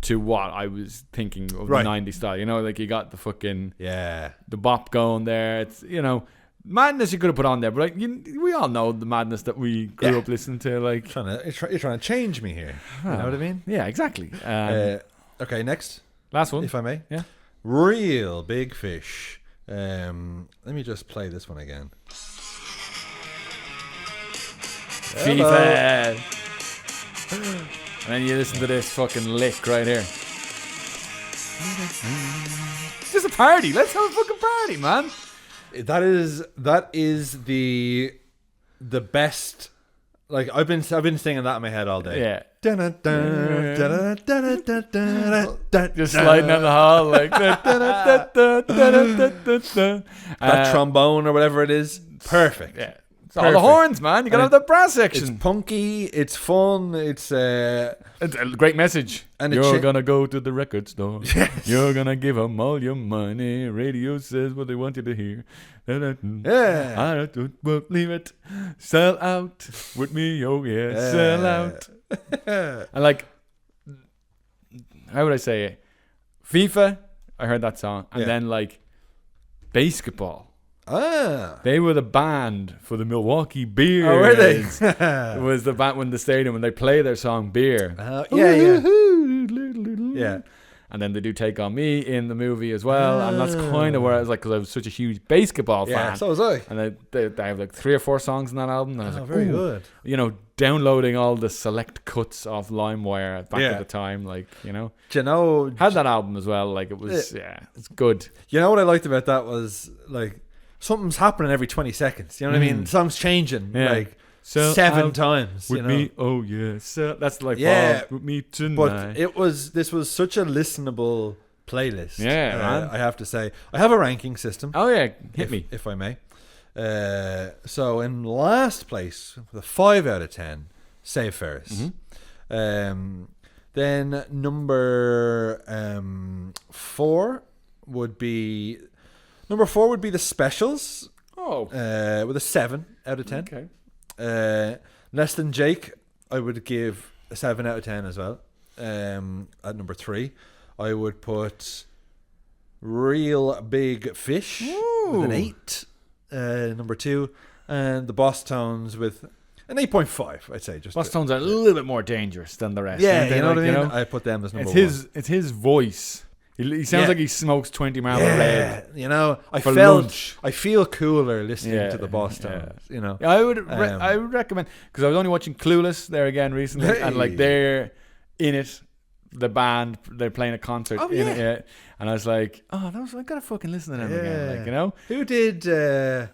to what I was thinking of Right. the 90s style. You know, like you got the fucking, Yeah. the bop going there. It's, you know, madness you could have put on there. But like, we all know the madness that we grew up listening to. Like, You're trying to change me here. You know what I mean? yeah, exactly. Okay, next. Last one. If I may. Yeah. Real Big Fish. Let me just play this one again. FIFA. And then you listen to this fucking lick right here. It's just a party. Let's have a fucking party, man. That is the best. Like I've been singing that in my head all day. Yeah. Just Just sliding down the hall like that trombone or whatever it is. Perfect. Yeah. It's all the horns, man. You gotta have the brass It's section. punky. It's fun. It's It's a great message. And You're gonna go to the record store. Yes. You're gonna give them all your money. Radio says what they want you to hear. Yeah. I don't believe it. Sell out with me, oh yeah. Sell out. And like, how would I say it? FIFA, I heard that song. And then like, basketball. They were the band for the Milwaukee Beers. Oh, were they? It was the band when the stadium when they play their song Beer. Yeah. And then they do Take On Me in the movie as well. And that's kind of where I was like, because I was such a huge basketball fan. Yeah, so was I. And they have like 3 or 4 songs in that album. And I was like, very ooh. good. You know, downloading all the select cuts off LimeWire back at the time. Like, you know. Do you know? Had that album as well. Like, it was, it's good. You know what I liked about that was like something's happening every 20 seconds. You know what I mean? The song's changing like Sell 7 out times. with you know? me, oh yeah. So that's like with me tonight. But this was such a listenable playlist. Yeah, man. I have to say. I have a ranking system. Oh yeah, hit me. If I may. So in last place, with a 5 out of 10, Save Ferris. Then number 4 would be the Specials. Oh. With a 7 out of 10. Okay. Less Than Jake, I would give a 7 out of 10 as well. At number 3, I would put Real Big Fish with an 8. Number 2, and the Bosstones with an 8.5. I'd say just Bosstones are a little bit more dangerous than the rest. Yeah, aren't they? you know Like, what I mean. you know? I put them as number It's his voice. He sounds like he smokes 20 mile of red. You know, I for felt lunch. I feel cooler listening to the Bosstones. You know, I would recommend, because I was only watching Clueless there again recently, and like they're in it, the band, they're playing a concert in it, and I was like, I gotta fucking listen to them again, like, you know. Who did? Are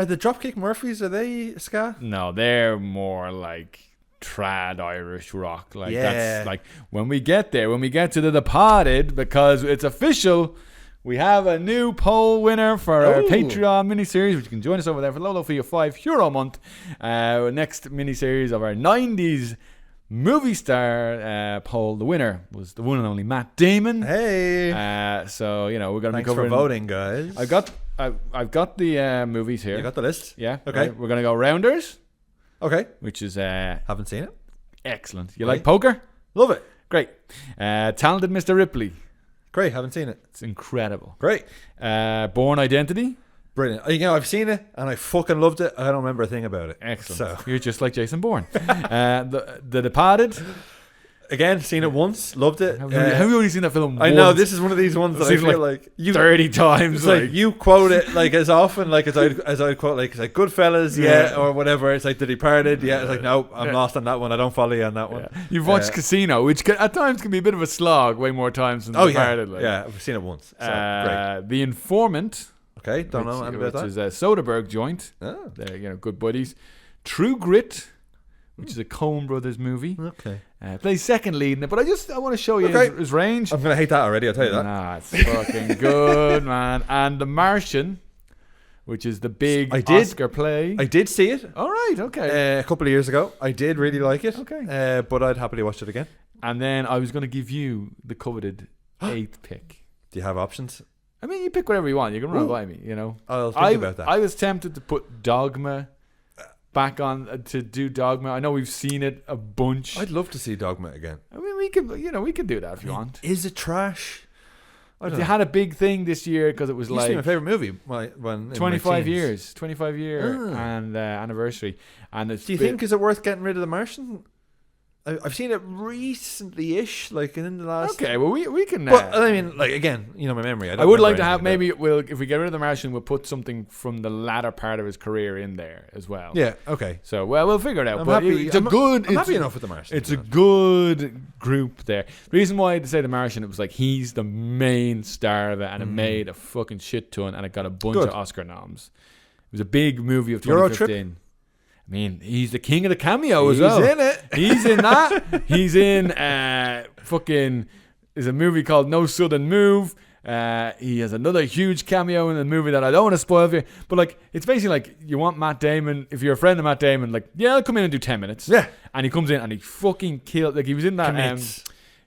the Dropkick Murphys? Are they ska? No, they're more like trad Irish rock. Like that's like when we get there, when we get to The Departed, because it's official. We have a new poll winner for our Patreon miniseries, which you can join us over there for low fee of €5 a month. Next miniseries of our 90s movie star poll. The winner was the one and only Matt Damon. Hey, So, you know, we're going to be thanks for covering... voting, guys. I got I've got the movies here. You got the list? Yeah. Okay. Right, we're gonna go Rounders. Okay. Which is haven't seen it. Excellent. You like poker? Love it. Great. Talented Mr. Ripley. Great. Haven't seen it. It's incredible. Great. Born Identity. Brilliant. I've seen it and I fucking loved it. I don't remember a thing about it. Excellent. So. You're just like Jason Bourne. The Departed. Again, seen it once, loved it. Have you only seen that film once? I know, this is one of these ones that I feel like you 30 times. It's like you quote it like as often like as I quote like Goodfellas, or whatever. It's like The Departed, It's like no, I'm lost on that one. I don't follow you on that one. You've watched Casino, which at times can be a bit of a slog, way more times than Departed. I've seen it once. So, great. The Informant. Okay, don't know anything about that. Which is a Soderbergh joint. Oh. They're good buddies. True Grit, which is a Coen Brothers movie. Okay. Plays second lead in it, but I want to show you his range. I'm going to hate that already, I'll tell you that. Nah, it's fucking good, man. And The Martian, which is the big Oscar play. I did see it. All right, okay. A couple of years ago. I did really like it. Okay. But I'd happily watch it again. And then I was going to give you the coveted 8th pick. Do you have options? I mean, you pick whatever you want. You can run by me, I'll think about that. I was tempted to put Dogma back on to do Dogma. I know we've seen it a bunch. I'd love to see Dogma again. I mean, we can do that if you want. Is it trash? They had a big thing this year because it was like my favorite movie. When 25 year and anniversary. And do you think is it worth getting rid of The Martian? I've seen it recently-ish, like in the last. Okay, well we can. But I mean, like again, my memory. I would like to have maybe if we get rid of The Martian, we'll put something from the latter part of his career in there as well. Yeah. Okay. So we'll figure it out. I'm happy enough with The Martian. It's a good group there. The reason why I say The Martian, it was like he's the main star of it, and it made a fucking shit ton, and it got a bunch of Oscar noms. It was a big movie of 2015. I mean, he's the king of the cameo as well. He's in it. He's in that. He's in there's a movie called No Sudden Move. He has another huge cameo in a movie that I don't want to spoil for you. But like, it's basically like you want Matt Damon. If you're a friend of Matt Damon, like, I'll come in and do 10 minutes. Yeah. And he comes in and he fucking killed. Like he was in that. He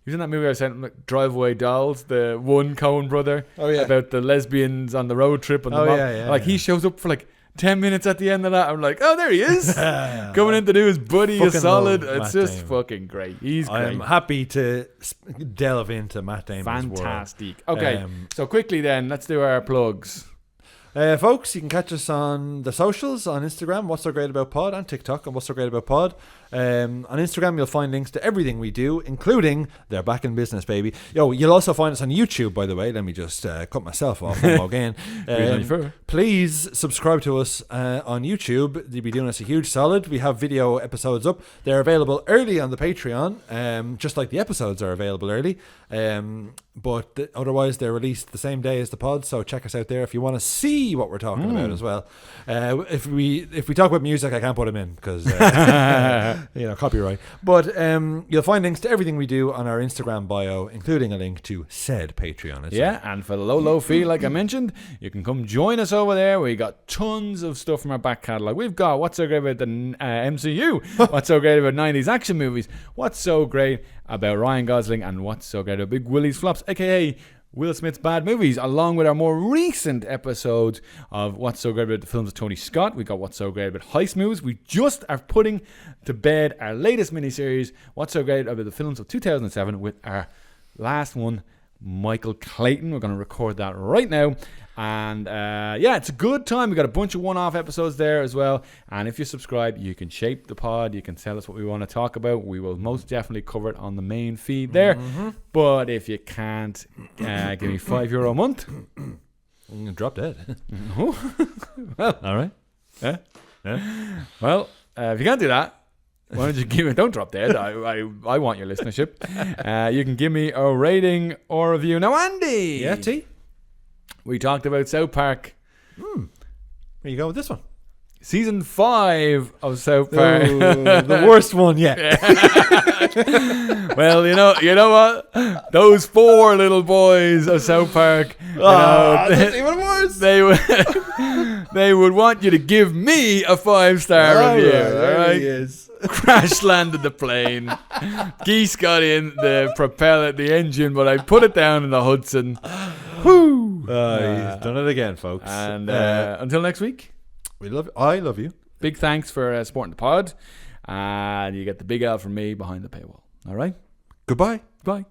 was in that movie I sent, like, Drive Away Dolls, the one Coen brother. Oh yeah. About the lesbians on the road trip. And he shows up for like 10 minutes at the end of that. I'm like, oh, there he is. Coming in to do his buddy a solid. It's just fucking great. He's great. I'm happy to delve into Matt Damon's world. Fantastic. Okay, so quickly then, let's do our plugs. Folks, you can catch us on the socials, on Instagram, What's So Great About Pod, and TikTok, and What's So Great About Pod. On Instagram, you'll find links to everything we do, including They're Back in Business, baby. You'll also find us on YouTube, by the way. Let me just cut myself off again. Please subscribe to us on YouTube. They'll be doing us a huge solid. We have video episodes up. They're available early on the Patreon, just like the episodes are available early. But otherwise, they're released the same day as the pod. So check us out there if you want to see what we're talking about as well. If we talk about music, I can't put them in because copyright. But you'll find links to everything we do on our Instagram bio, including a link to said Patreon. And for the low fee, like I mentioned, you can come join us over there. We got tons of stuff from our back catalogue. We've got What's So Great About the MCU, What's So Great About 90s action movies, What's So Great About Ryan Gosling, and What's So Great About Big Willie's Flops, aka Will Smith's bad movies, along with our more recent episodes of What's So Great About the films of Tony Scott. We got What's So Great About Heist Movies. We just are putting to bed our latest miniseries, What's So Great About the films of 2007, with our last one, Michael Clayton. We're going to record that right now. And it's a good time. We got a bunch of one-off episodes there as well. And if you subscribe, you can shape the pod. You can tell us what we want to talk about. We will most definitely cover it on the main feed there. But if you can't, give me €5 a month. I'm going to drop dead. Well, all right. Yeah. Well, if you can't do that, why don't you give me? Don't drop dead. I want your listenership. You can give me a rating or review. Now, Andy. Yeah, T. We talked about South Park. Where you go with this one? Season 5 of South Park. The worst one yet. Well, you know what? Those 4 little boys of South Park. That's even worse. They would want you to give me a 5-star review. All right. He is. Crash landed the plane. Geese got in the propeller, the engine, but I put it down in the Hudson. Whoo! He's done it again, folks. And until next week, I love you. Big thanks for supporting the pod. And you get the big L from me behind the paywall. All right? Goodbye. Bye.